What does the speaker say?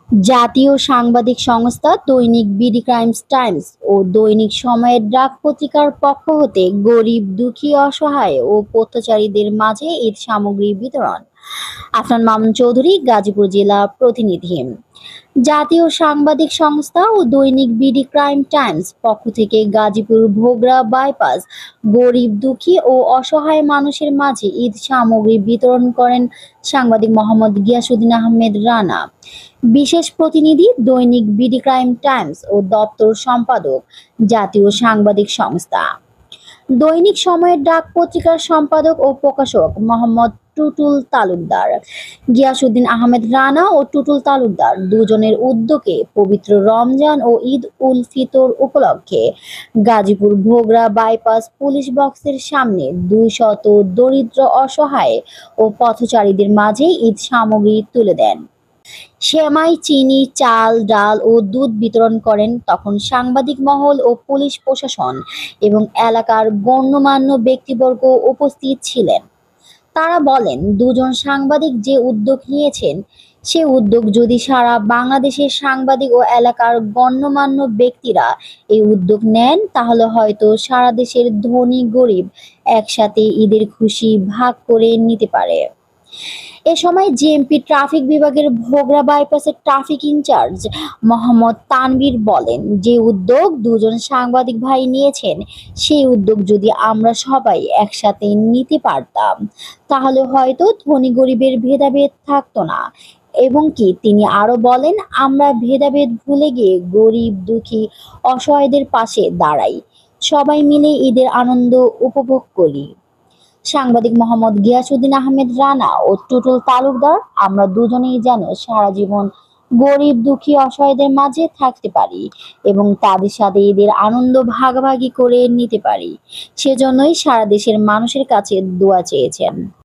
জাতীয় সাংবাদিক সংস্থা দৈনিক বিডি ক্রাইমস টাইমস ও দৈনিক সময়ের ডাক পত্রিকার পক্ষ হতে গরিব, দুঃখী, অসহায় ও পথচারীদের মাঝে ঈদ সামগ্রী বিতরণ। আফনান মামুন চৌধুরী, গাজীপুর জেলা প্রতিনিধি। জাতীয় সাংবাদিক সংস্থা ও দৈনিক বিডি ক্রাইম টাইমস পক্ষ থেকে গাজীপুর ভোগড়া বাইপাস গরিব, দুঃখী ও অসহায় মানুষের মাঝে ঈদ সামগ্রী বিতরণ করেন সাংবাদিক মোহাম্মদ গিয়াসউদ্দিন আহমেদ রানা, বিশেষ প্রতিনিধি দৈনিক বিডি ক্রাইম টাইমস ও দপ্তর সম্পাদক, জাতীয় সাংবাদিক সংস্থা। দৈনিক সময়ের ডাক পত্রিকার সম্পাদক ও প্রকাশক মোহাম্মদ টুটুল তালুকদার, গিয়াসউদ্দিন আহমেদ রানা ও টুটুল তালুকদার দুজনের উদ্যোগে পবিত্র রমজান ও ঈদ উল ফিতর উপলক্ষে গাজীপুর ভোগড়া বাইপাস পুলিশ বক্সের সামনে 200 দরিদ্র, অসহায় ও পথচারীদের মাঝে ঈদ সামগ্রী তুলে দেন। সেমাই, চিনি, চাল, ডাল ও দুধ বিতরণ করেন। তখন সাংবাদিক মহল ও পুলিশ প্রশাসন এবং এলাকার গণ্যমান্য ব্যক্তিবর্গ উপস্থিত ছিলেন। তারা বলেন, দুজন সাংবাদিক যে উদ্যোগ নিয়েছেন, সে উদ্যোগ যদি সারা বাংলাদেশের সাংবাদিক ও এলাকার গণ্যমান্য ব্যক্তিরা এই উদ্যোগ নেন, তাহলে হয়তো সারা দেশের ধনী গরিব একসাথে ঈদের খুশি ভাগ করে নিতে পারে। এ সময় জেএমপি ট্রাফিক বিভাগের ভোগড়া বাইপাসের ট্রাফিক ইনচার্জ মোহাম্মদ তানভীর বলেন, যে উদ্যোগ দুজন সাংবাদিক ভাই নিয়েছেন, সেই উদ্যোগ যদি আমরা সবাই একসাথে নিতে পারতাম, তাহলে হয়তো ধনী গরিবের ভেদাভেদ থাকতো না। এবং কি তিনি আরো বলেন, আমরা ভেদাভেদ ভুলে গিয়ে গরিব, দুঃখী, অসহায়দের পাশে দাঁড়াই, সবাই মিলে ঈদের আনন্দ উপভোগ করি। সাংবাদিক মোহাম্মদ গিয়াসউদ্দিন আহমেদ রানা ও টুটুল তালুকদার, আমরা দুজনেই যেন সারা জীবন গরিব, দুঃখী, অসহায়দের মাঝে থাকতে পারি এবং তাদের সাথে ঈদের আনন্দ ভাগাভাগি করে নিতে পারি, সেজন্যই সারা দেশের মানুষের কাছে দোয়া চেয়েছেন।